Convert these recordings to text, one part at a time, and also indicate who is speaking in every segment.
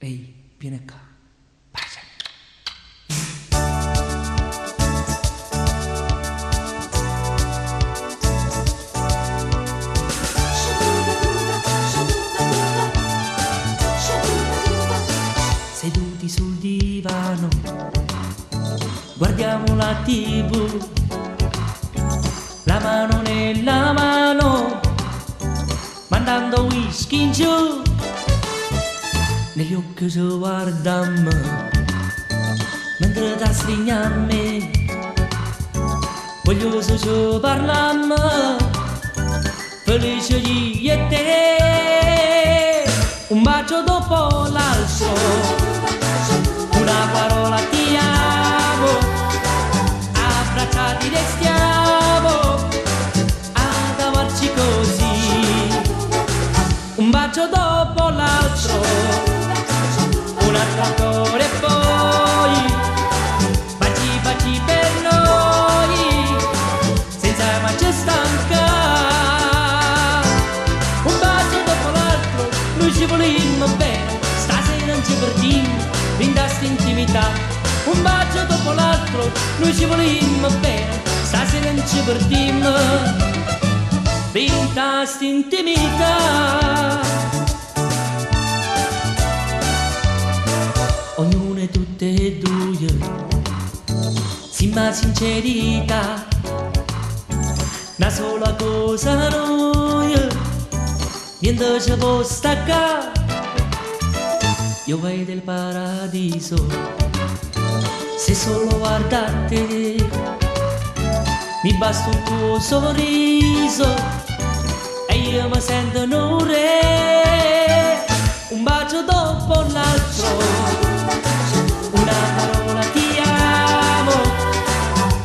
Speaker 1: Ehi, vieni qua. Bacia. Seduti sul divano, guardiamo la TV, la mano nella mano, mandando whisky in giù. Negli occhi ci guardiamo, mentre ti stringiamo a me, voglioso ci parliamo, felice io e te. Un bacio dopo l'altro, una parola ti amo, abbracciati restiamo ad amarci così. Un bacio dopo l'altro, un altro ancora e poi baci baci per noi, senza mai stanca. Un bacio dopo l'altro, noi ci volimmo bene, stasera non ci perdiamo, brinda sta intimità. Un bacio dopo l'altro, noi ci volimmo bene, stasera non ci perdiamo, brinda sta intimità. Ognuno e tutte e due, sì ma sincerità, una sola cosa noi, niente ci può staccare. Io vedo il paradiso, se solo guarda te, mi basta un tuo sorriso e io mi sento un re. Un bacio dopo l'altro, una parola ti amo,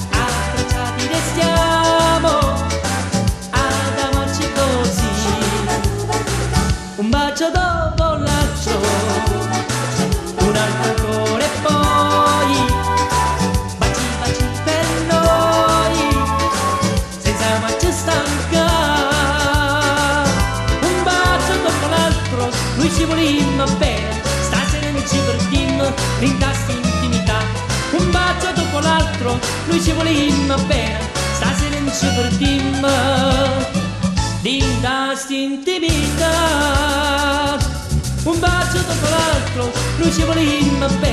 Speaker 1: abbracciati restiamo ad amarci così. Un bacio dopo l'altro, un altro ancora e poi baci baci per noi, senza mai stanca. Un bacio dopo l'altro, noi ci volimmo bene, stasera non ci perdiamo, brinda sta intimità. Un bacio dopo l'altro, noi ci volimmo bene, stasera non ci perdiamo, brinda sta intimità. Un bacio dopo l'altro, noi ci volimmo bene.